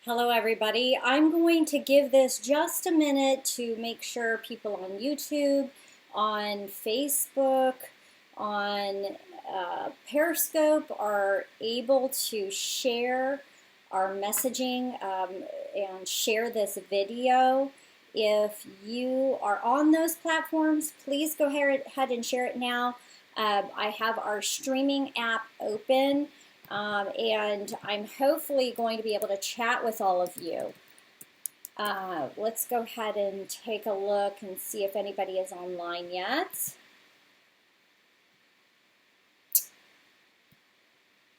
Hello, everybody. I'm going to give this just a minute to make sure people on YouTube, on Facebook, on Periscope are able to share our messaging and share this video. If you are on those platforms, please go ahead and share it now. I have our streaming app open. And I'm hopefully going to be able to chat with all of you. Let's go ahead and take a look and see if anybody is online yet.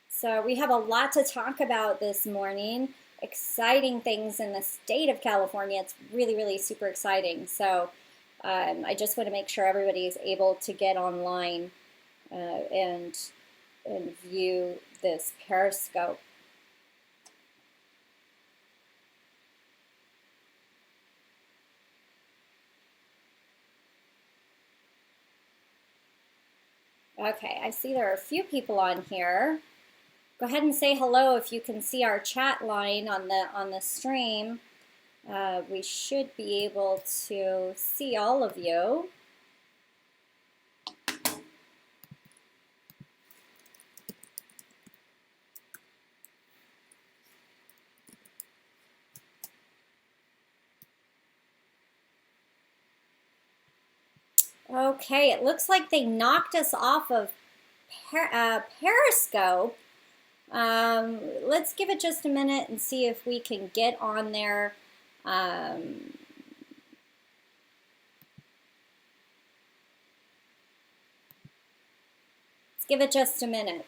So we have a lot to talk about this morning. Exciting things in the state of California. It's really, really super exciting. So I just want to make sure everybody is able to get online and view this Periscope. Okay, I see there are a few people on here. Go ahead and say hello if you can see our chat line on the stream. We should be able to see all of you. Okay, it looks like they knocked us off of Periscope. Let's give it just a minute and see if we can get on there. Let's give it just a minute.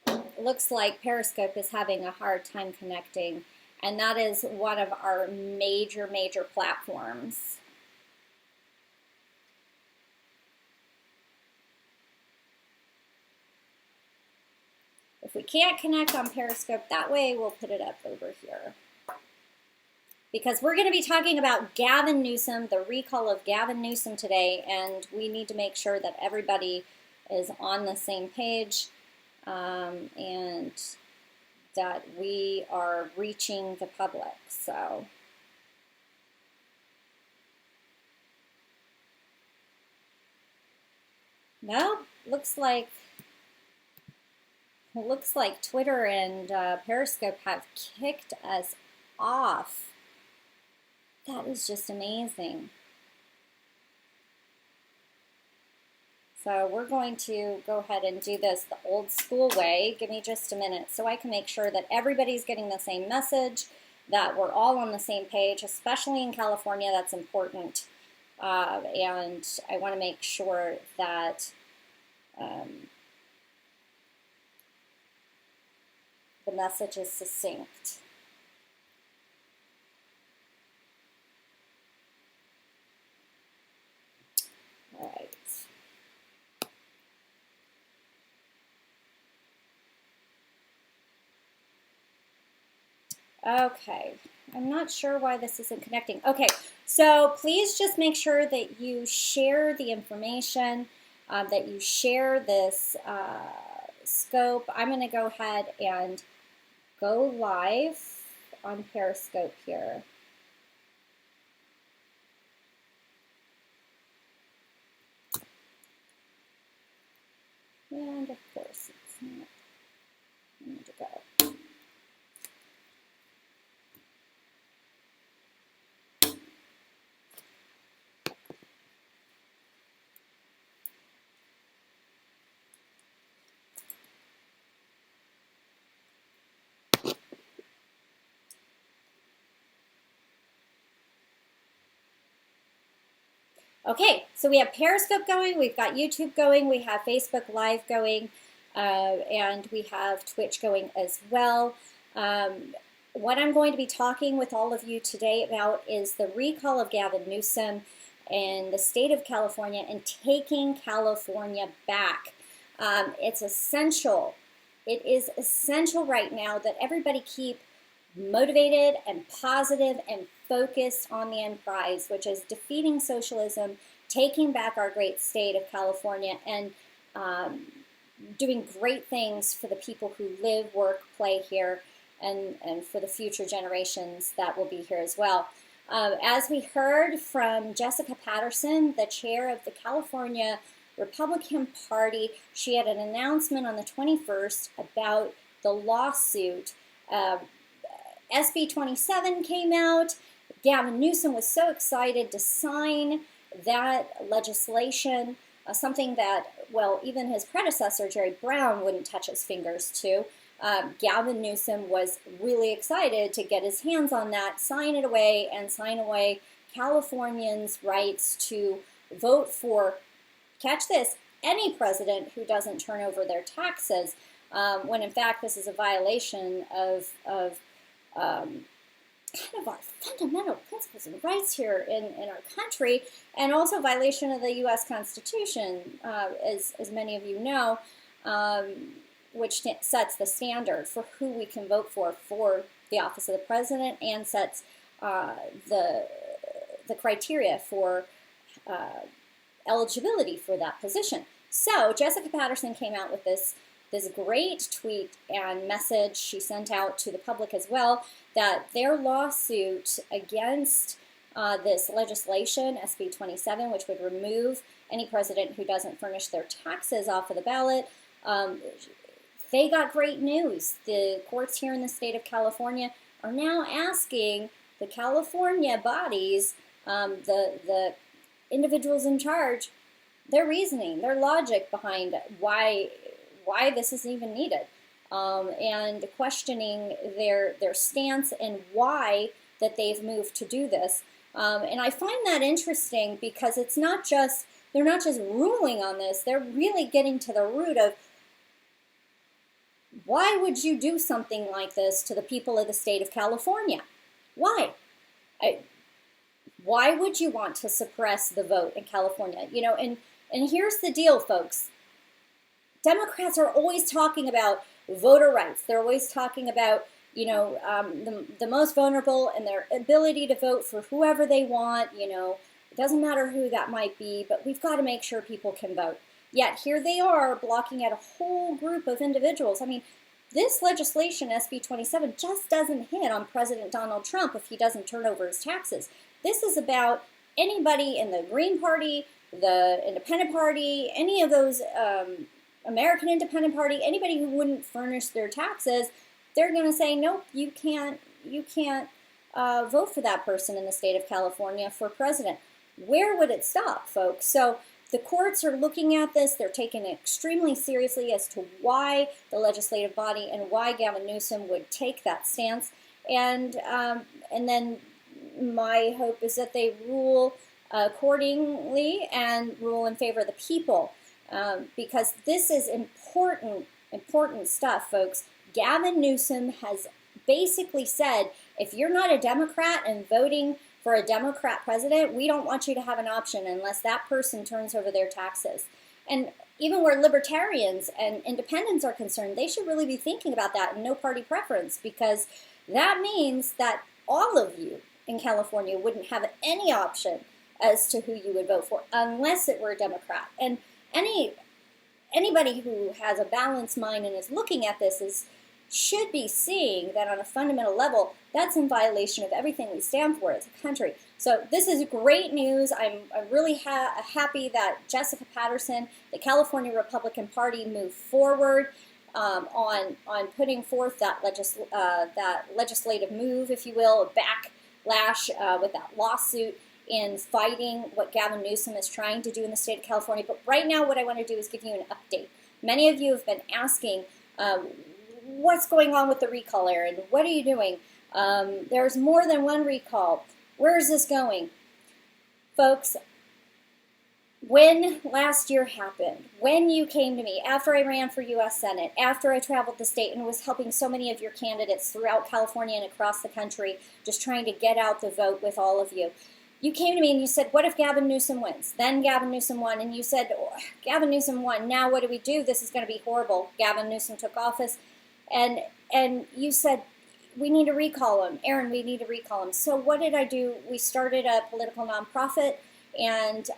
It looks like Periscope is having a hard time connecting, and that is one of our major platforms. If we can't connect on Periscope that way, we'll put it up over here. Because we're going to be talking about Gavin Newsom, the recall of Gavin Newsom today, and we need to make sure that everybody is on the same page and that we are reaching the public. So no, looks like Twitter and Periscope have kicked us off. That is just amazing. So we're going to go ahead and do this the old school way. Give me just a minute so I can make sure that everybody's getting the same message, that we're all on the same page, especially in California. That's important. And I want to make sure that the message is succinct. All right. Okay, I'm not sure why this isn't connecting. Okay, so please just make sure that you share the information, that you share this scope. I'm going to go ahead and go live on Periscope here. And of course, it's not going to go. Okay, so we have Periscope going, we've got YouTube going, we have Facebook Live going, and we have Twitch going as well. What I'm going to be talking with all of you today about is the recall of Gavin Newsom and the state of California and taking California back. It's essential. It is essential right now that everybody keep motivated and positive and focused on the end prize, which is defeating socialism, taking back our great state of California, and doing great things for the people who live, work, play here. and for the future generations that will be here as well. As we heard from Jessica Patterson, the chair of the California Republican Party, she had an announcement on the 21st about the lawsuit. SB 27 came out. Gavin Newsom was so excited to sign that legislation, something that, well, even his predecessor, Jerry Brown, wouldn't touch his fingers to. Gavin Newsom was really excited to get his hands on that, sign it away, and sign away Californians' rights to vote for, catch this, any president who doesn't turn over their taxes, when in fact this is a violation of kind of our fundamental principles and rights here in our country, and also violation of the U.S. Constitution, as many of you know, which sets the standard for who we can vote for the office of the president, and sets the criteria for eligibility for that position. So Jessica Patterson came out with this great tweet and message she sent out to the public as well, that their lawsuit against this legislation, SB 27, which would remove any president who doesn't furnish their taxes off of the ballot, they got great news. The courts here in the state of California are now asking the California bodies, the individuals in charge, their reasoning, their logic behind why this is even needed, and questioning their stance and why that they've moved to do this. And I find that interesting because it's not just, they're not just ruling on this, they're really getting to the root of why would you do something like this to the people of the state of California? Why? Why would you want to suppress the vote in California? You know, and here's the deal, folks. Democrats are always talking about voter rights. They're always talking about, you know, the most vulnerable and their ability to vote for whoever they want. You know, it doesn't matter who that might be, but we've got to make sure people can vote. Yet here they are blocking out a whole group of individuals. I mean, this legislation, SB 27, just doesn't hit on President Donald Trump if he doesn't turn over his taxes. This is about anybody in the Green Party, the Independent Party, any of those American Independent Party, anybody who wouldn't furnish their taxes. They're going to say, nope, you can't vote for that person in the state of California for president. Where would it stop, folks? So the courts are looking at this. They're taking it extremely seriously as to why the legislative body and why Gavin Newsom would take that stance. And then my hope is that they rule accordingly and rule in favor of the people, because this is important stuff, folks. Gavin Newsom has basically said, if you're not a Democrat and voting for a Democrat president, we don't want you to have an option unless that person turns over their taxes. And even where libertarians and independents are concerned, they should really be thinking about that and no party preference, because that means that all of you in California wouldn't have any option as to who you would vote for unless it were a Democrat. And anybody who has a balanced mind and is looking at this should be seeing that on a fundamental level, that's in violation of everything we stand for as a country. So this is great news. I'm really happy that Jessica Patterson, the California Republican Party, moved forward on putting forth that legislative move, if you will, a backlash with that lawsuit in fighting what Gavin Newsom is trying to do in the state of California. But right now what I want to do is give you an update. Many of you have been asking, what's going on with the recall, Erin? What are you doing? There's more than one recall. Where is this going? Folks, when last year happened, when you came to me, after I ran for U.S. Senate, after I traveled the state and was helping so many of your candidates throughout California and across the country, just trying to get out the vote with all of you, you came to me and you said, what if Gavin Newsom wins? Then Gavin Newsom won, and you said, oh, Gavin Newsom won, now what do we do? This is going to be horrible. Gavin Newsom took office. And you said, we need to recall him. Erin, we need to recall him. So what did I do? We started a political nonprofit, and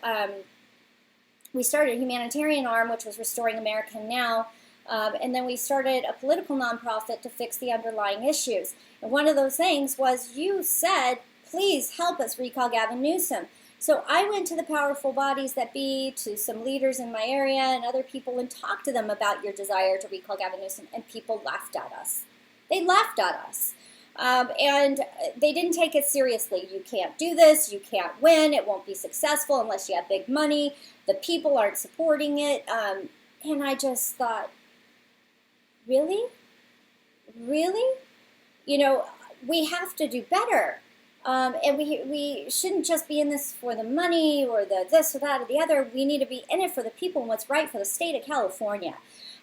we started a humanitarian arm, which was Restoring America Now, And then we started a political nonprofit to fix the underlying issues. And one of those things was you said, please help us recall Gavin Newsom. So I went to the powerful bodies that be, to some leaders in my area and other people, and talked to them about your desire to recall Gavin Newsom, and people laughed at us. They laughed at us. And they didn't take it seriously. You can't do this. You can't win. It won't be successful unless you have big money. The people aren't supporting it. And I just thought, really? Really? You know, we have to do better. And we shouldn't just be in this for the money or the this or that or the other. We need to be in it for the people and what's right for the state of California.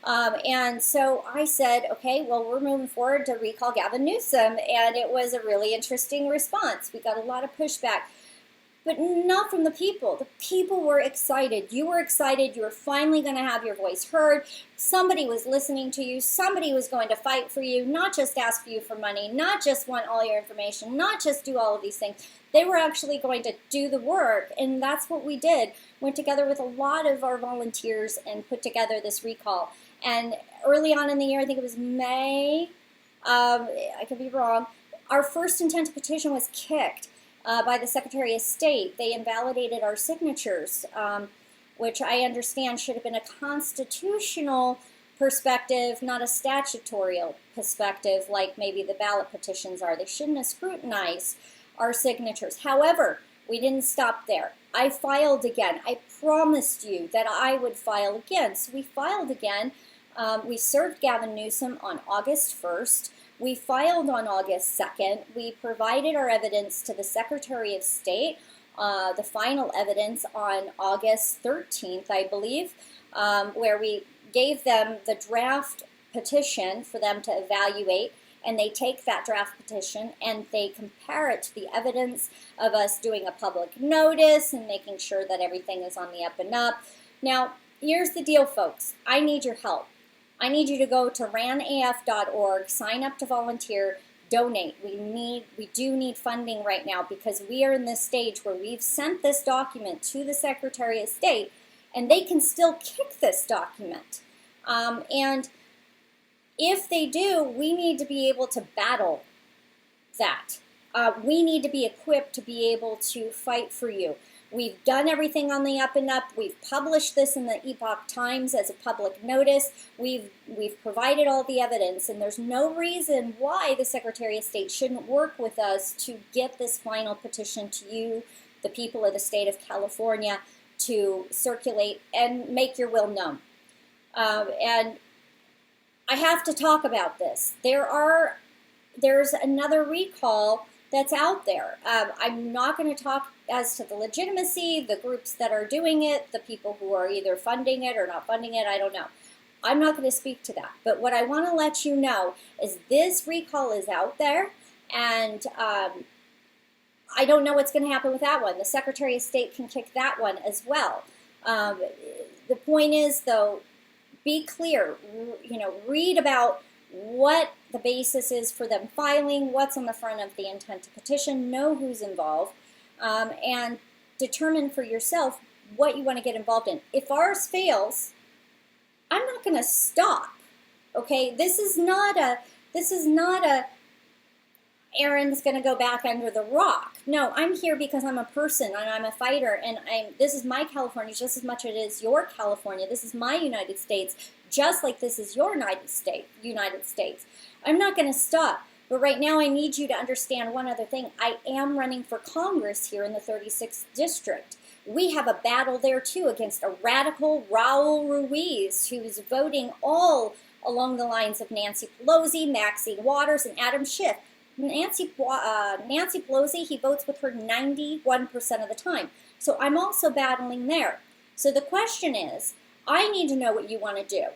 And so I said, okay, well, we're moving forward to recall Gavin Newsom. And it was a really interesting response. We got a lot of pushback, but not from the people. The people were excited. You were excited. You were finally going to have your voice heard. Somebody was listening to you. Somebody was going to fight for you, not just ask you for money, not just want all your information, not just do all of these things. They were actually going to do the work, and that's what we did. Went together with a lot of our volunteers and put together this recall. And early on in the year, I think it was May, I could be wrong, our first intent to petition was kicked by the Secretary of State. They invalidated our signatures, which I understand should have been a constitutional perspective, not a statutorial perspective like maybe the ballot petitions are. They shouldn't have scrutinized our signatures. However, we didn't stop there. I filed again. I promised you that I would file again. So we filed again. We served Gavin Newsom on August 1st. We filed on August 2nd. We provided our evidence to the Secretary of State, the final evidence on August 13th, I believe, where we gave them the draft petition for them to evaluate, and they take that draft petition and they compare it to the evidence of us doing a public notice and making sure that everything is on the up and up. Now, here's the deal, folks. I need your help. I need you to go to ranaf.org, sign up to volunteer, donate. We do need funding right now because we are in this stage where we've sent this document to the Secretary of State and they can still kick this document. And if they do, we need to be able to battle that. We need to be equipped to be able to fight for you. We've done everything on the up and up. We've published this in the Epoch Times as a public notice. We've provided all the evidence, and there's no reason why the Secretary of State shouldn't work with us to get this final petition to you, the people of the state of California, to circulate and make your will known. And I have to talk about this. There's another recall that's out there. I'm not going to talk as to the legitimacy, the groups that are doing it, the people who are either funding it or not funding it, I don't know. I'm not going to speak to that. But what I want to let you know is this recall is out there, and I don't know what's going to happen with that one. The Secretary of State can kick that one as well. The point is, though, be clear, read about what the basis is for them filing, what's on the front of the intent to petition, know who's involved, and determine for yourself what you want to get involved in. If ours fails, I'm not going to stop. Okay, this is not a Erin's going to go back under the rock. No, I'm here because I'm a person and I'm a fighter, and this is my California just as much as it is your California. This is my United States, just like this is your United States. I'm not going to stop. But right now I need you to understand one other thing. I am running for Congress here in the 36th District. We have a battle there too against a radical Raul Ruiz who's voting all along the lines of Nancy Pelosi, Maxine Waters, and Adam Schiff. Nancy Pelosi, he votes with her 91% of the time. So I'm also battling there. So the question is, I need to know what you want to do.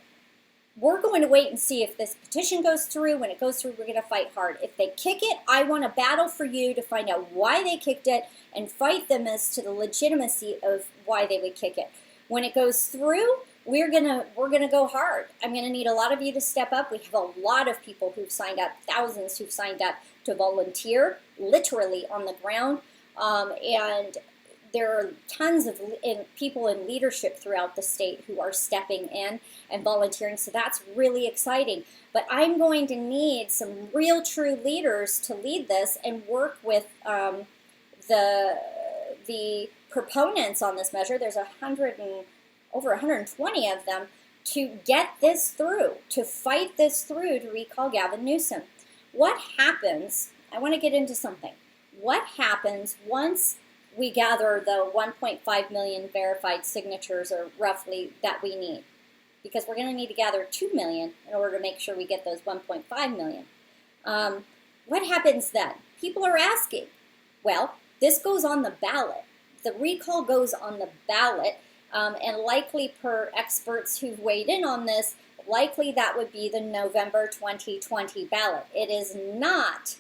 We're going to wait and see if this petition goes through. When it goes through, we're going to fight hard. If they kick it, I want to battle for you to find out why they kicked it and fight them as to the legitimacy of why they would kick it. When it goes through, we're gonna go hard. I'm gonna need a lot of you to step up. We have a lot of people who've signed up, thousands who've signed up to volunteer, literally on the ground. And there are tons of people in leadership throughout the state who are stepping in and volunteering, so that's really exciting. But I'm going to need some real true leaders to lead this and work with the proponents on this measure. There's over 120 of them to get this through, to fight this through, to recall Gavin Newsom. What happens, I want to get into something. What happens once we gather the 1.5 million verified signatures, or roughly, that we need? Because we're going to need to gather 2 million in order to make sure we get those 1.5 million. What happens then? People are asking. Well, this goes on the ballot. The recall goes on the ballot, and likely, per experts who've weighed in on this, likely that would be the November 2020 ballot. It is not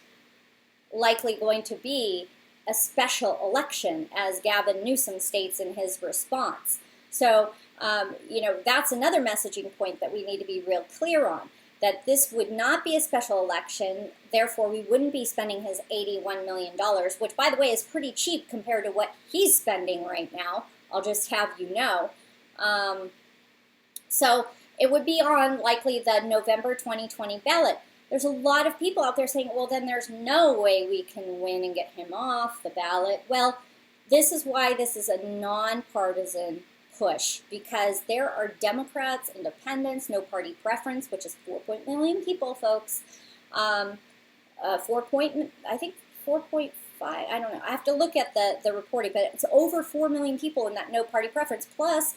likely going to be a special election, as Gavin Newsom states in his response. So, that's another messaging point that we need to be real clear on, that this would not be a special election, therefore we wouldn't be spending his $81 million, which, by the way, is pretty cheap compared to what he's spending right now. I'll just have you know. So it would be on likely the November 2020 ballot. There's a lot of people out there saying, well, then there's no way we can win and get him off the ballot. Well, this is why this is a nonpartisan push, because there are Democrats, independents, no party preference, which is 4 million people, folks. I think 4.5, I don't know. I have to look at the reporting, but it's over 4 million people in that no party preference, plus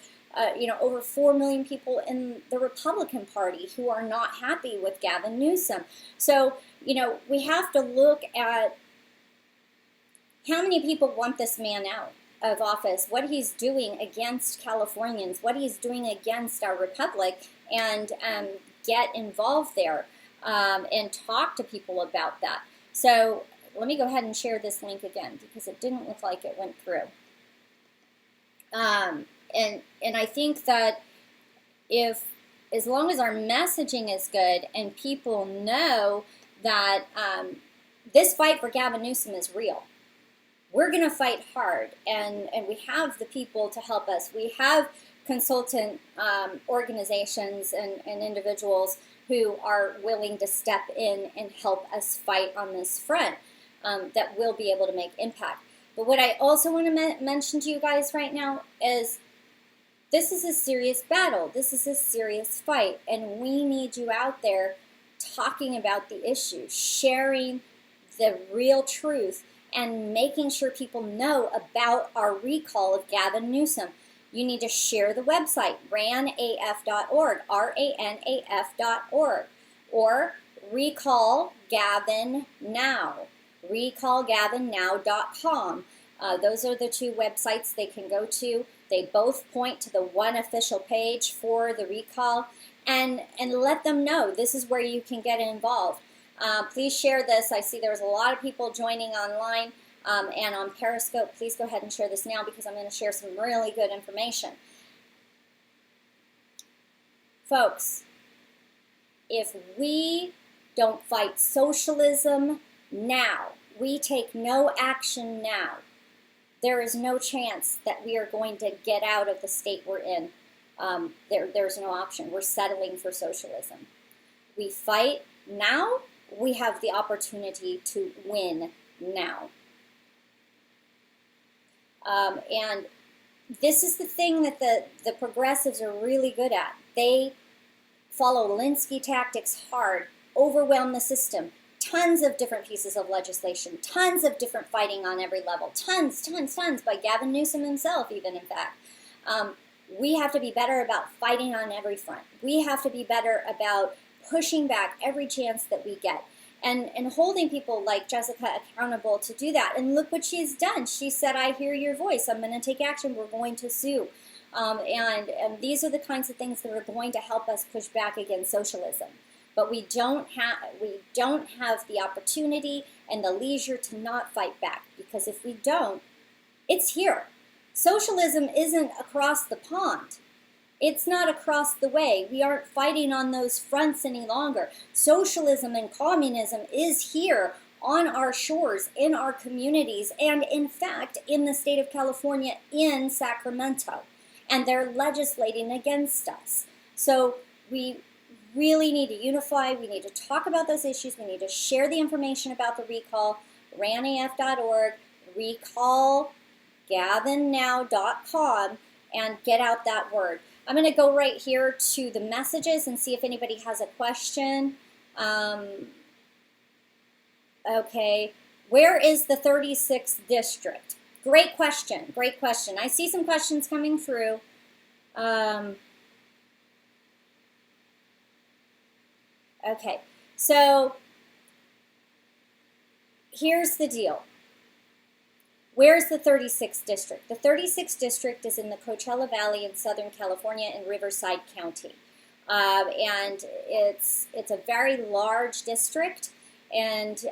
over 4 million people in the Republican Party who are not happy with Gavin Newsom. So, we have to look at how many people want this man out of office, what he's doing against Californians, what he's doing against our republic, and get involved there and talk to people about that. So let me go ahead and share this link again, because it didn't look like it went through. And I think that as long as our messaging is good and people know that this fight for Gavin Newsom is real, we're going to fight hard, and we have the people to help us. We have consultant organizations and individuals who are willing to step in and help us fight on this front, that will be able to make impact. But what I also want to mention to you guys right now is this is a serious battle. This is a serious fight, and we need you out there talking about the issue, sharing the real truth, and making sure people know about our recall of Gavin Newsom. You need to share the website, ranaf.org, ranaf.org, or recall Gavin Now, recallgavinnow.com. Those are the two websites they can go to. They both point to the one official page for the recall, and let them know this is where you can get involved. Please share this. I see there's a lot of people joining online and on Periscope. Please go ahead and share this now, because I'm going to share some really good information. Folks, if we don't fight socialism now, we take no action now, there is no chance that we are going to get out of the state we're in. There's no option. We're settling for socialism. We fight now, we have the opportunity to win now. And this is the thing that the progressives are really good at. They follow Linsky tactics hard, overwhelm the system, tons of different pieces of legislation, tons of different fighting on every level, tons by Gavin Newsom himself even, in fact. We have to be better about fighting on every front. We have to be better about pushing back every chance that we get, and holding people like Jessica accountable to do that. And look what she's done. She said, I hear your voice. I'm going to take action. We're going to sue. And these are the kinds of things that are going to help us push back against socialism. But we don't have the opportunity and the leisure to not fight back, because if we don't, it's here. Socialism isn't across the pond. It's not across the way. We aren't fighting on those fronts any longer. Socialism and communism is here on our shores, in our communities, and in fact, in the state of California, in Sacramento. And they're legislating against us. So we really need to unify. We need to talk about those issues. We need to share the information about the recall. ranaf.org, recallgavinnow.com, and get out that word. I'm going to go right here to the messages and see if anybody has a question. Okay, where is the 36th district? Great question, great question. I see some questions coming through. Okay, so here's the deal. Where's the 36th district? The 36th district is in the Coachella Valley in Southern California in Riverside County. And it's a very large district, and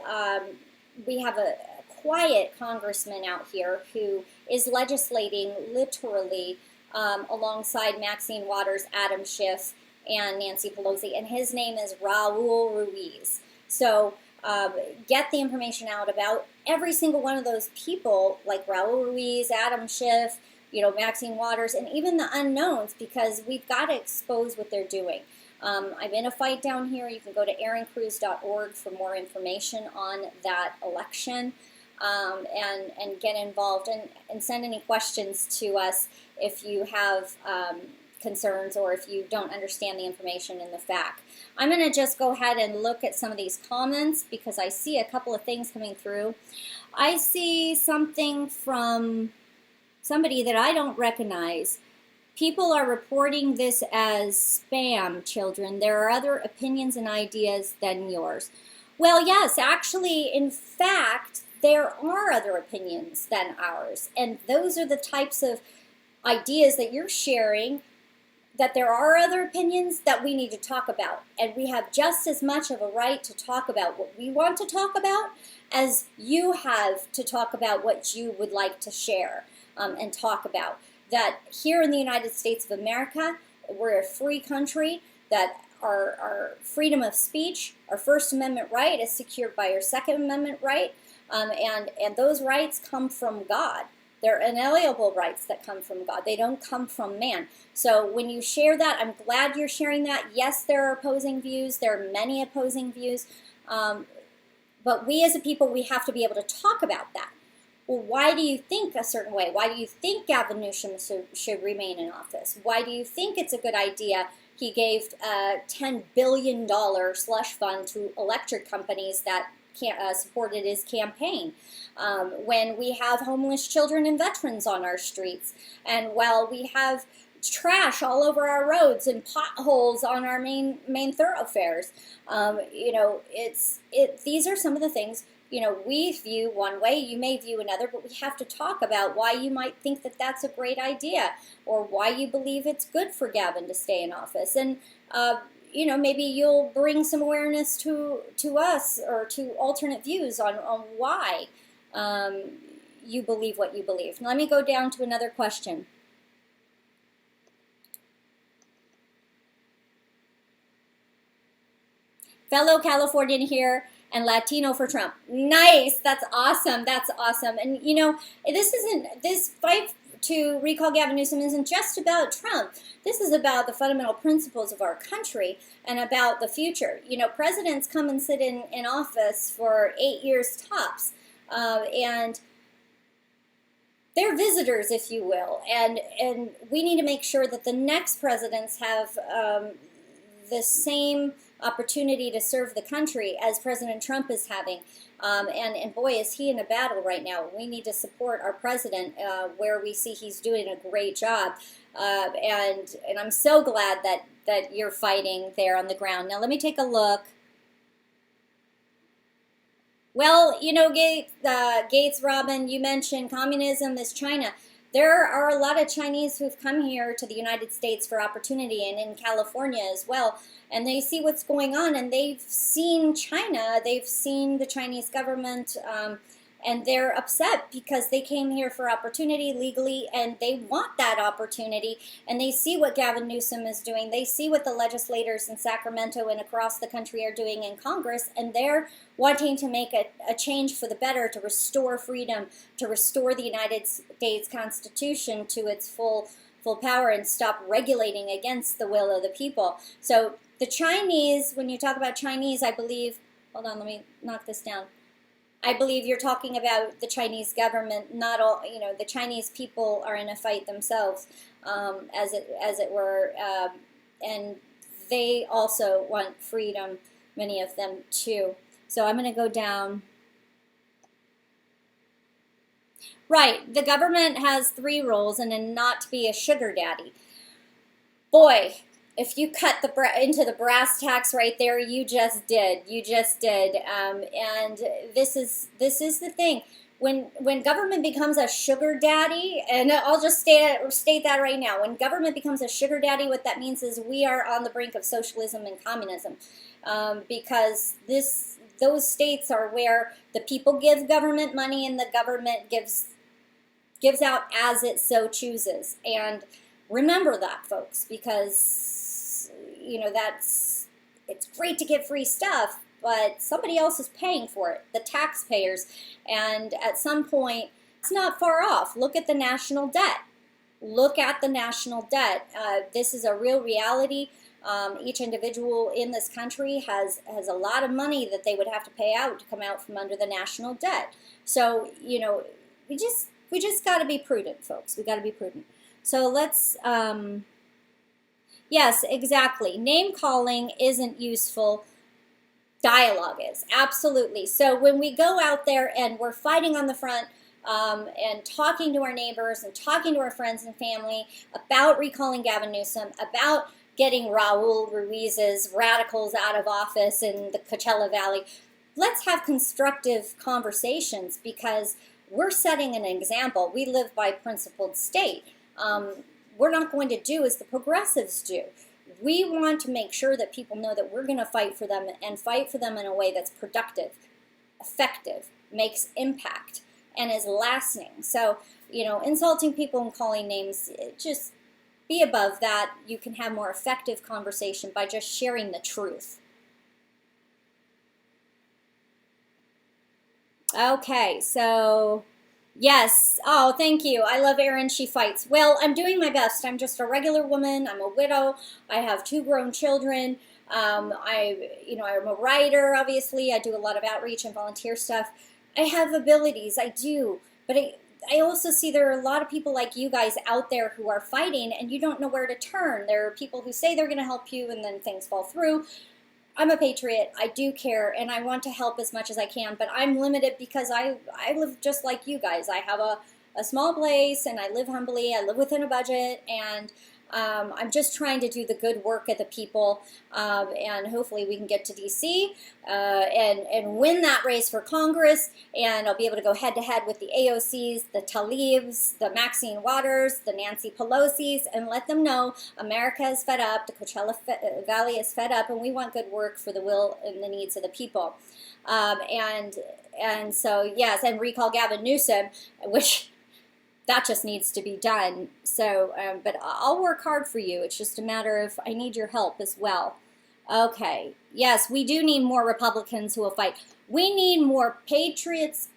we have a quiet congressman out here who is legislating literally alongside Maxine Waters, Adam Schiff, and Nancy Pelosi, and his name is Raul Ruiz. So get the information out about every single one of those people, like Raul Ruiz, Adam Schiff, Maxine Waters, and even the unknowns, because we've got to expose what they're doing. I'm in a fight down here. You can go to erincruz.org for more information on that election, and get involved, and send any questions to us if you have concerns or if you don't understand the information in the fact. I'm going to just go ahead and look at some of these comments because I see a couple of things coming through. I see something from somebody that I don't recognize. People are reporting this as spam, children. There are other opinions and ideas than yours. Well, yes, actually, in fact, there are other opinions than ours. And those are the types of ideas that you're sharing, that there are other opinions that we need to talk about. And we have just as much of a right to talk about what we want to talk about as you have to talk about what you would like to share and talk about. That here in the United States of America, we're a free country, that our freedom of speech, our First Amendment right is secured by our Second Amendment right, and those rights come from God. They're inalienable rights that come from God. They don't come from man. So when you share that, I'm glad you're sharing that. Yes, there are opposing views. There are many opposing views. But we as a people, we have to be able to talk about that. Well, why do you think a certain way? Why do you think Gavin Newsom should remain in office? Why do you think it's a good idea he gave a $10 billion slush fund to electric companies that supported his campaign? When we have homeless children and veterans on our streets, and while we have trash all over our roads and potholes on our main thoroughfares, these are some of the things we view one way, you may view another, but we have to talk about why you might think that that's a great idea, or why you believe it's good for Gavin to stay in office. And maybe you'll bring some awareness to us or to alternate views on why you believe what you believe. Now, let me go down to another question. Fellow Californian here, and Latino for Trump. Nice. That's awesome. That's awesome. And this fight to recall Gavin Newsom isn't just about Trump. This is about the fundamental principles of our country and about the future. Presidents come and sit in office for 8 years tops, and they're visitors, if you will. And we need to make sure that the next presidents have the same opportunity to serve the country as President Trump is having. And boy, is he in a battle right now. We need to support our president where we see he's doing a great job. And I'm so glad that you're fighting there on the ground. Now, let me take a look. Well, Gates, Robin, you mentioned communism is China. There are a lot of Chinese who've come here to the United States for opportunity, and in California as well. And they see what's going on, and they've seen China. They've seen the Chinese government and they're upset because they came here for opportunity legally, and they want that opportunity, and they see what Gavin Newsom is doing. They see what the legislators in Sacramento and across the country are doing in Congress, and they're wanting to make a change for the better, to restore freedom, to restore the United States Constitution to its full power and stop regulating against the will of the people. So the Chinese, when you talk about Chinese, I believe, hold on, let me knock this down. I believe you're talking about the Chinese government. Not all, the Chinese people are in a fight themselves, as it were, and they also want freedom, many of them too. So I'm going to go down. Right, the government has 3 rules, and then not to be a sugar daddy. Boy, if you cut into the brass tacks right there, you just did. You just did. And this is the thing. When government becomes a sugar daddy, and I'll just state that right now. When government becomes a sugar daddy, what that means is we are on the brink of socialism and communism, because those states are where the people give government money, and the government gives out as it so chooses. And remember that, folks, because it's great to get free stuff, but somebody else is paying for it, the taxpayers. And at some point, it's not far off. Look at the national debt. Look at the national debt. This is a real reality. Each individual in this country has a lot of money that they would have to pay out to come out from under the national debt. So, we just got to be prudent, folks. We got to be prudent. So let's, yes, exactly. Name calling isn't useful. Dialogue is, absolutely. So when we go out there and we're fighting on the front, and talking to our neighbors and talking to our friends and family about recalling Gavin Newsom, about getting Raul Ruiz's radicals out of office in the Coachella Valley, let's have constructive conversations, because we're setting an example. We live by principled state. We're not going to do as the progressives do. We want to make sure that people know that we're going to fight for them, and fight for them in a way that's productive, effective, makes impact, and is lasting. So, insulting people and calling names, just be above that. You can have more effective conversation by just sharing the truth. Okay, so yes. Oh, thank you. I love Erin. She fights. Well, I'm doing my best. I'm just a regular woman. I'm a widow. I have 2 grown children. I'm a writer, obviously. I do a lot of outreach and volunteer stuff. I have abilities. I do. But I also see there are a lot of people like you guys out there who are fighting, and you don't know where to turn. There are people who say they're going to help you, and then things fall through. I'm a patriot. I do care, and I want to help as much as I can, but I'm limited because I live just like you guys. I have a small place, and I live humbly. I live within a budget, and I'm just trying to do the good work of the people, and hopefully we can get to D.C. And win that race for Congress, and I'll be able to go head-to-head with the AOCs, the Tlaibs, the Maxine Waters, the Nancy Pelosi's, and let them know America is fed up, the Coachella Valley is fed up, and we want good work for the will and the needs of the people. And so, yes, and recall Gavin Newsom, which that just needs to be done. So, but I'll work hard for you. It's just a matter of I need your help as well. Okay. Yes, we do need more Republicans who will fight. We need more patriots,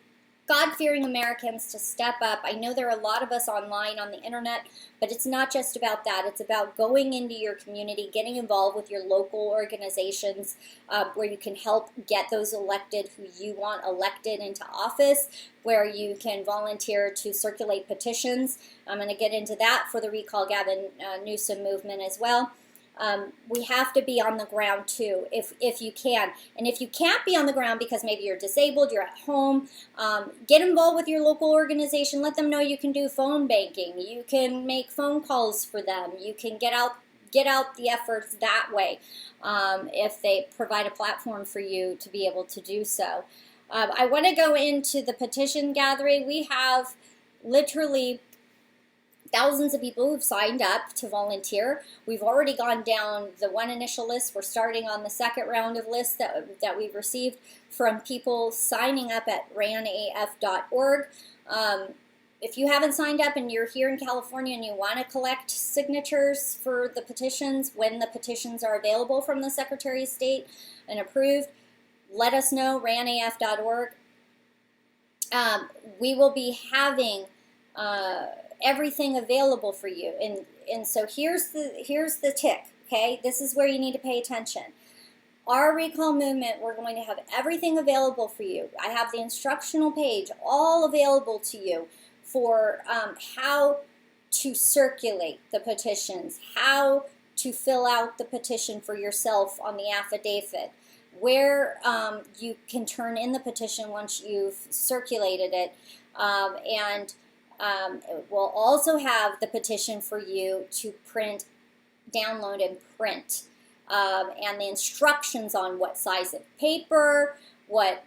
God-fearing Americans to step up. I know there are a lot of us online on the internet, but it's not just about that. It's about going into your community, getting involved with your local organizations, where you can help get those elected who you want elected into office, where you can volunteer to circulate petitions. I'm going to get into that for the Recall Gavin Newsom movement as well. We have to be on the ground too, if you can. And if you can't be on the ground because maybe you're disabled, you're at home, get involved with your local organization. Let them know you can do phone banking. You can make phone calls for them. You can get out the efforts that way, if they provide a platform for you to be able to do so. I want to go into the petition gathering. We have literally thousands of people who've signed up to volunteer. We've already gone down the one initial list. We're starting on the second round of lists that we've received from people signing up at ranaf.org. If you haven't signed up and you're here in California and you want to collect signatures for the petitions when the petitions are available from the Secretary of State and approved, let us know, ranaf.org. We will be having everything available for you. And so here's the tick, okay? This is where you need to pay attention. Our recall movement, we're going to have everything available for you. I have the instructional page all available to you for how to circulate the petitions, how to fill out the petition for yourself on the affidavit, where you can turn in the petition once you've circulated it, and we'll also have the petition for you to print, download, and print, and the instructions on what size of paper, what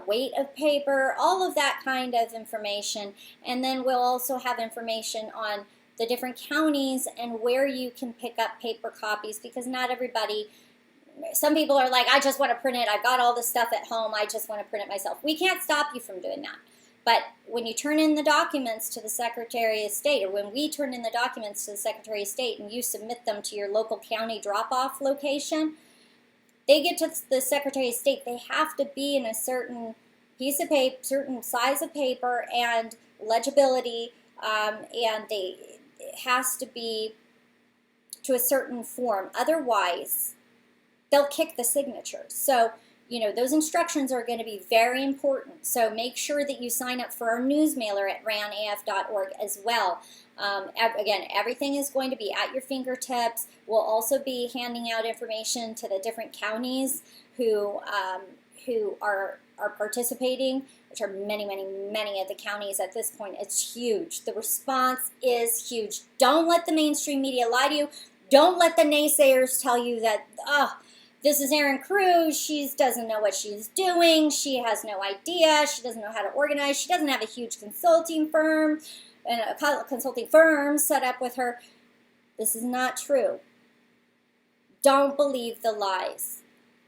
weight of paper, all of that kind of information. And then we'll also have information on the different counties and where you can pick up paper copies, because not everybody, some people are like, I just want to print it. I've got all this stuff at home. I just want to print it myself. We can't stop you from doing that. But when you turn in the documents to the Secretary of State, or when we turn in the documents to the Secretary of State and you submit them to your local county drop-off location, they get to the Secretary of State. They have to be in a certain piece of paper, certain size of paper, and legibility, and it has to be to a certain form. Otherwise, they'll kick the signatures. So, you know, those instructions are going to be very important. So make sure that you sign up for our news mailer at ranaf.org as well. Again, everything is going to be at your fingertips. We'll also be handing out information to the different counties who are participating, which are many of the counties at this point. It's huge. The response is huge. Don't let the mainstream media lie to you. Don't let the naysayers tell you that, this is Erin Cruz, she doesn't know what she's doing, she has no idea, she doesn't know how to organize, she doesn't have a huge consulting firm, and a consulting firm set up with her. This is not true. Don't believe the lies.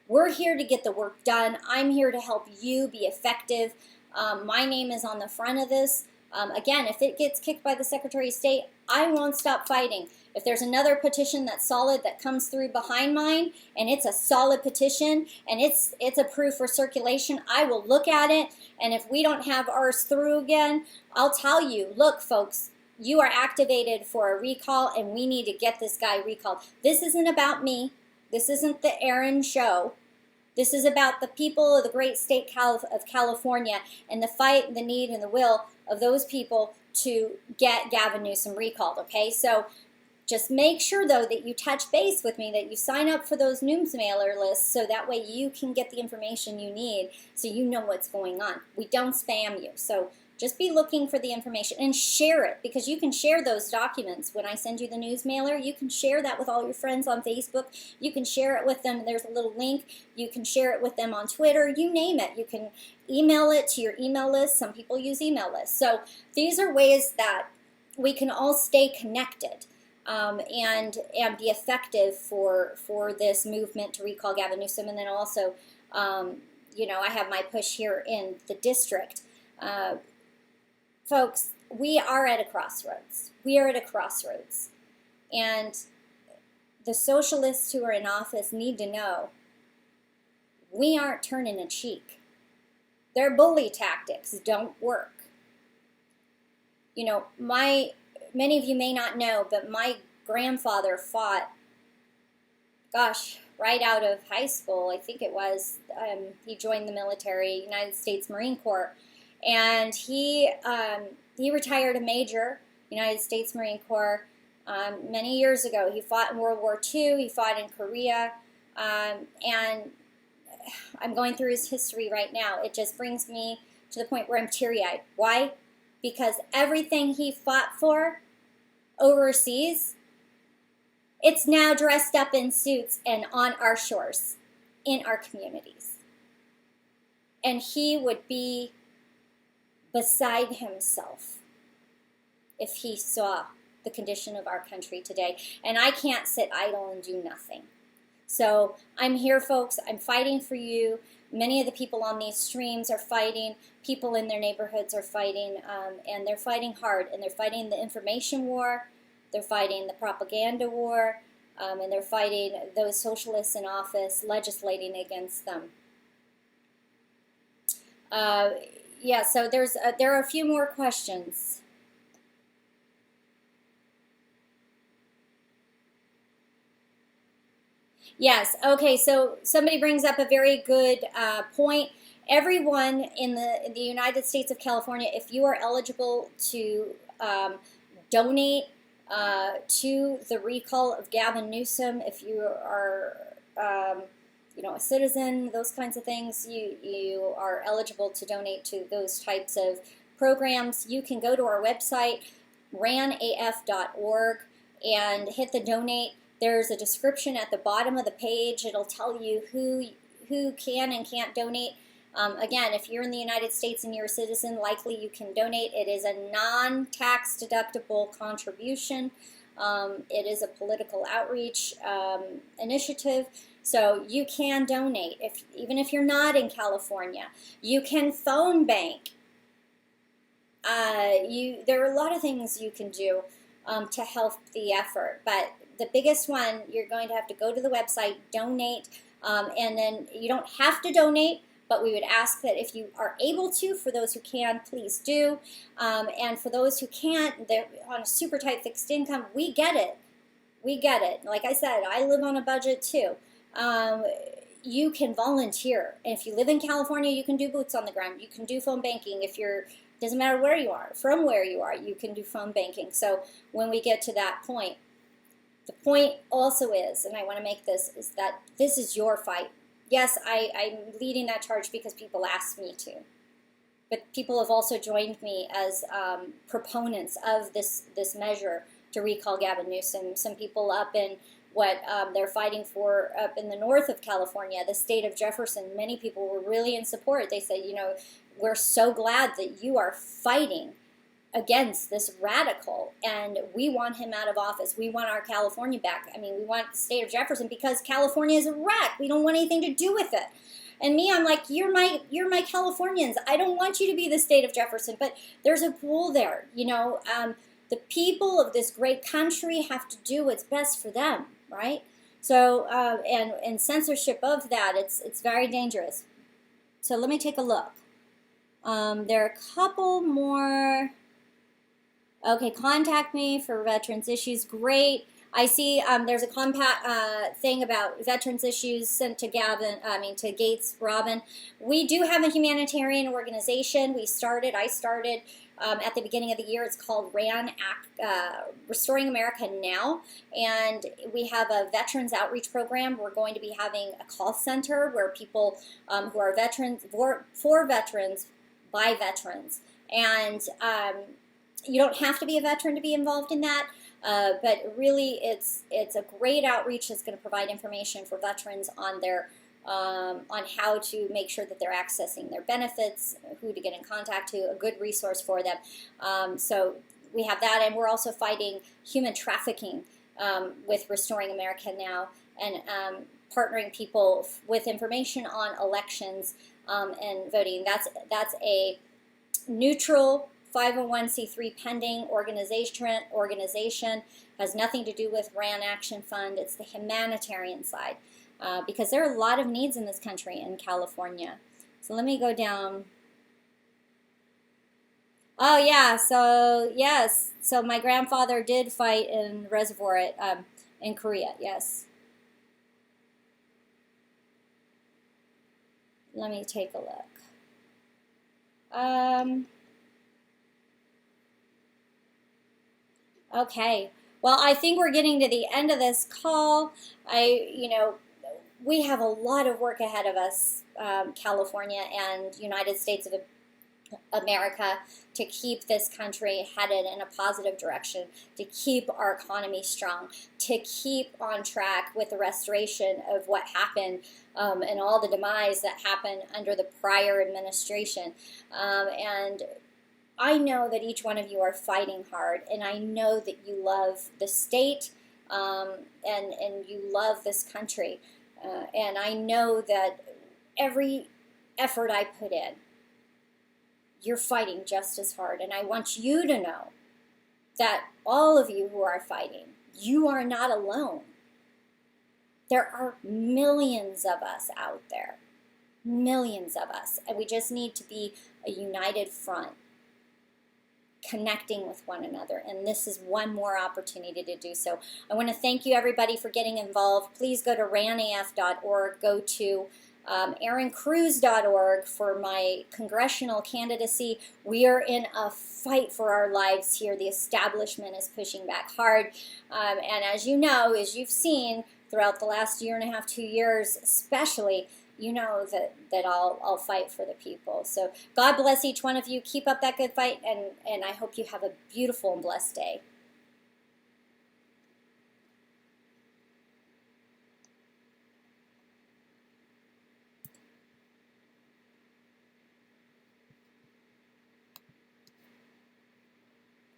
We're here to get the work done. I'm here to help you be effective. My name is on the front of this. Again, if it gets kicked by the Secretary of State, I won't stop fighting. If there's another petition that's solid that comes through behind mine, and it's a solid petition, and it's approved for circulation, I will look at it, and if we don't have ours through again, I'll tell you, look, folks, you are activated for a recall, and we need to get this guy recalled. This isn't about me. This isn't the Erin show. This is about the people of the great state of California and the fight, the need, and the will of those people to get Gavin Newsom recalled, okay? So just make sure, though, that you touch base with me, that you sign up for those news mailer lists so that way you can get the information you need so you know what's going on. We don't spam you. So just be looking for the information and share it, because you can share those documents. When I send you the news mailer, you can share that with all your friends on Facebook. You can share it with them. There's a little link. You can share it with them on Twitter. You name it. You can email it to your email list. Some people use email lists. So these are ways that we can all stay connected and be effective for this movement to recall Gavin Newsom. And then also, you know, I have my push here in the district. Folks, we are at a crossroads. We are at a crossroads. And the socialists who are in office need to know we aren't turning a cheek. Their bully tactics don't work. You know, many of you may not know, but my grandfather fought, gosh, right out of high school, I think it was. He joined the military, United States Marine Corps. And he retired a major, United States Marine Corps, many years ago. He fought in World War II. He fought in Korea. And I'm going through his history right now. It just brings me to the point where I'm teary-eyed. Why? Because everything he fought for overseas, it's now dressed up in suits and on our shores, in our communities. And he would be beside himself if he saw the condition of our country today. And I can't sit idle and do nothing. So I'm here, folks. I'm fighting for you. Many of the people on these streams are fighting. People in their neighborhoods are fighting, and they're fighting hard. And they're fighting the information war. They're fighting the propaganda war. And they're fighting those socialists in office, legislating against them. Yeah, so there are a few more questions. Yes, okay, so somebody brings up a very good point. Everyone in the United States of California, if you are eligible to donate to the recall of Gavin Newsom, if you are a citizen, those kinds of things, you are eligible to donate to those types of programs. You can go to our website, ranaf.org, and hit the donate. There's a description at the bottom of the page. It'll tell you who can and can't donate. Again, if you're in the United States and you're a citizen, likely you can donate. It is a non-tax deductible contribution. It is a political outreach initiative, so you can donate. Even if you're not in California, you can phone bank. There are a lot of things you can do to help the effort, but the biggest one, you're going to have to go to the website, donate, and then you don't have to donate, but we would ask that if you are able to, for those who can, please do. And for those who can't, they're on a super tight fixed income, we get it. We get it. Like I said, I live on a budget too. You can volunteer. And if you live in California, you can do boots on the ground. You can do phone banking. Doesn't matter where you are, from where you are, you can do phone banking. So when we get to that point, the point also is, and I want to make this, is that this is your fight. Yes, I'm leading that charge because people asked me to. But people have also joined me as proponents of this measure to recall Gavin Newsom. Some people up in what they're fighting for up in the north of California, the state of Jefferson, many people were really in support. They said, we're so glad that you are fighting against this radical, and we want him out of office. We want our California back. I mean, we want the state of Jefferson because California is a wreck. We don't want anything to do with it. And me, I'm like, you're my Californians. I don't want you to be the state of Jefferson, but there's a pool there. The people of this great country have to do what's best for them, right? So, and censorship of that, it's very dangerous. So let me take a look. There are a couple more. Okay, contact me for veterans issues. Great. I see there's a thing about veterans issues sent to to Gates Robin. We do have a humanitarian organization. I started at the beginning of the year. It's called Restoring America Now, and we have a veterans outreach program. We're going to be having a call center where people who are veterans, for veterans, by veterans, and you don't have to be a veteran to be involved in that. But really, it's a great outreach that's going to provide information for veterans on on how to make sure that they're accessing their benefits, who to get in contact to, a good resource for them. So we have that, and we're also fighting human trafficking with Restoring America Now, and partnering people with information on elections and voting. That's a neutral 501c3 pending organization, has nothing to do with RAN Action Fund. It's the humanitarian side, because there are a lot of needs in this country in California. So let me go down. Oh yeah, so yes, so my grandfather did fight in Reservoir in Korea. Yes. Let me take a look. Okay. Well, I think we're getting to the end of this call. We have a lot of work ahead of us, California and United States of America, to keep this country headed in a positive direction, to keep our economy strong, to keep on track with the restoration of what happened and all the demise that happened under the prior administration. And I know that each one of you are fighting hard, and I know that you love the state, and you love this country. And I know that every effort I put in, you're fighting just as hard. And I want you to know that all of you who are fighting, you are not alone. There are millions of us out there, millions of us, and we just need to be a united front, connecting with one another, and this is one more opportunity to do so. I want to thank you, everybody, for getting involved. Please go to ranaf.org, go to erincruz.org for my congressional candidacy. We are in a fight for our lives here. The establishment is pushing back hard, and as you know, as you've seen throughout the last year and a half, 2 years especially, you know that I'll fight for the people. So God bless each one of you. Keep up that good fight, and I hope you have a beautiful and blessed day.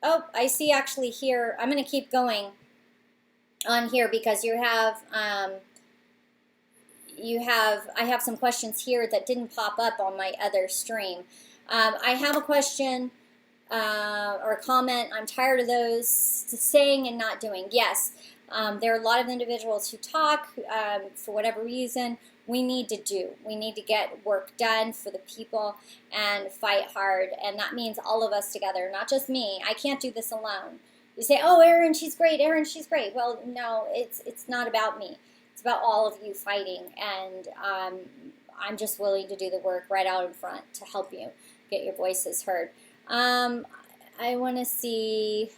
Oh, I see actually here, I'm going to keep going on here because I have some questions here that didn't pop up on my other stream. I have a question or a comment. I'm tired of those saying and not doing. Yes, there are a lot of individuals who talk for whatever reason. We need to do. We need to get work done for the people and fight hard. And that means all of us together, not just me. I can't do this alone. You say, oh, Erin, she's great. Erin, she's great. Well, no, it's not about me. It's about all of you fighting. And I'm just willing to do the work right out in front to help you get your voices heard. I want to see.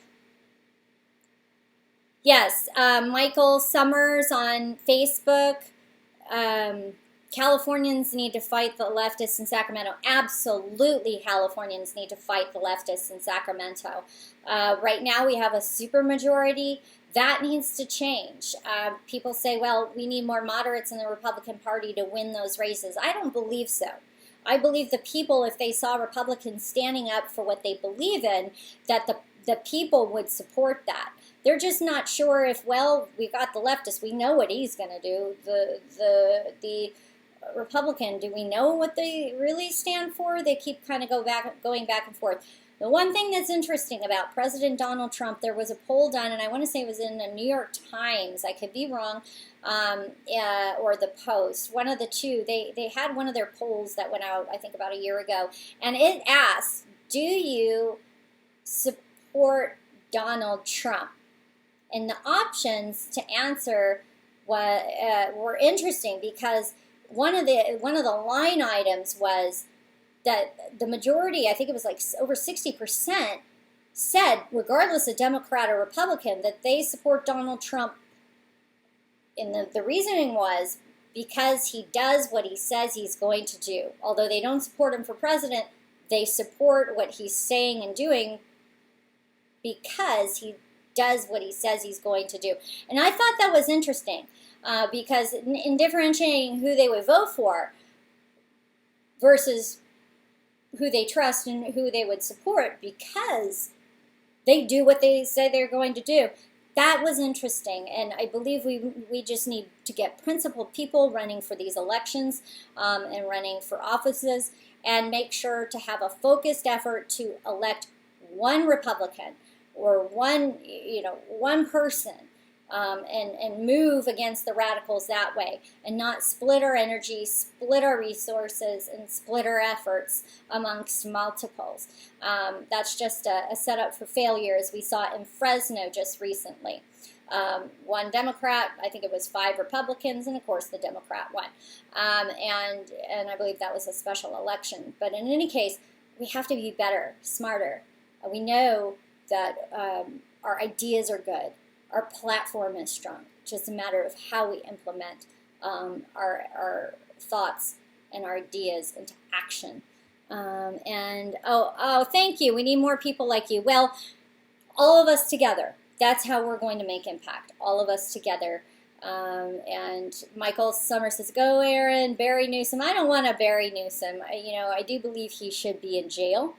Yes, Michael Summers on Facebook. Californians need to fight the leftists in Sacramento. Absolutely, Californians need to fight the leftists in Sacramento. Right now we have a supermajority. That needs to change. People say, well, we need more moderates in the Republican Party to win those races. I don't believe so. I believe the people, if they saw Republicans standing up for what they believe in, that the people would support that. They're just not sure if, well, we got the leftist, we know what he's going to do. The Republican, do we know what they really stand for? They keep kind of going back and forth. The one thing that's interesting about President Donald Trump, there was a poll done, and I want to say it was in the New York Times, I could be wrong, or the Post, one of the two. They had one of their polls that went out, I think, about a year ago, and it asked, do you support Donald Trump? And the options to answer were interesting because one of the line items was that the majority, I think it was like over 60%, said, regardless of Democrat or Republican, that they support Donald Trump. And the reasoning was because he does what he says he's going to do. Although they don't support him for president, they support what he's saying and doing because he does what he says he's going to do. And I thought that was interesting because in differentiating who they would vote for versus who they trust and who they would support because they do what they say they're going to do. That was interesting, and I believe we just need to get principled people running for these elections and running for offices and make sure to have a focused effort to elect one Republican or one person and move against the radicals that way and not split our energy, split our resources, and split our efforts amongst multiples. That's just a setup for failure, as we saw in Fresno just recently. One Democrat, I think it was 5 Republicans, and of course the Democrat won. And I believe that was a special election. But in any case, we have to be better, smarter. We know that our ideas are good. Our platform is strong. It's just a matter of how we implement our thoughts and our ideas into action. Thank you. We need more people like you. Well, all of us together. That's how we're going to make impact. All of us together. And Michael Summers says, "Go, Erin." Barry Newsom. I don't want a Barry Newsom. I do believe he should be in jail.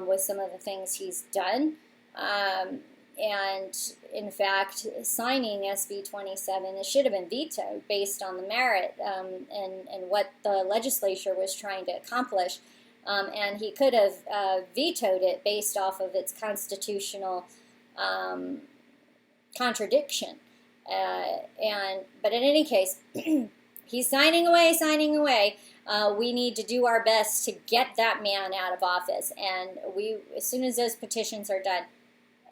with some of the things he's done. And in fact, signing SB 27, it should have been vetoed based on the merit and what the legislature was trying to accomplish. And he could have vetoed it based off of its constitutional contradiction. But in any case, he's signing away, signing away. We need to do our best to get that man out of office. And as soon as those petitions are done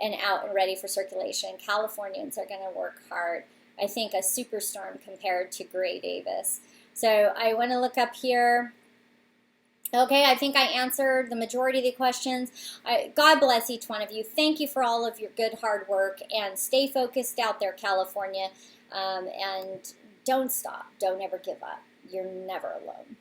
and out and ready for circulation, Californians are going to work hard. I think a superstorm compared to Gray Davis. So I want to look up here. Okay, I think I answered the majority of the questions. God bless each one of you. Thank you for all of your good hard work, and stay focused out there, California, and don't stop. Don't ever give up. You're never alone.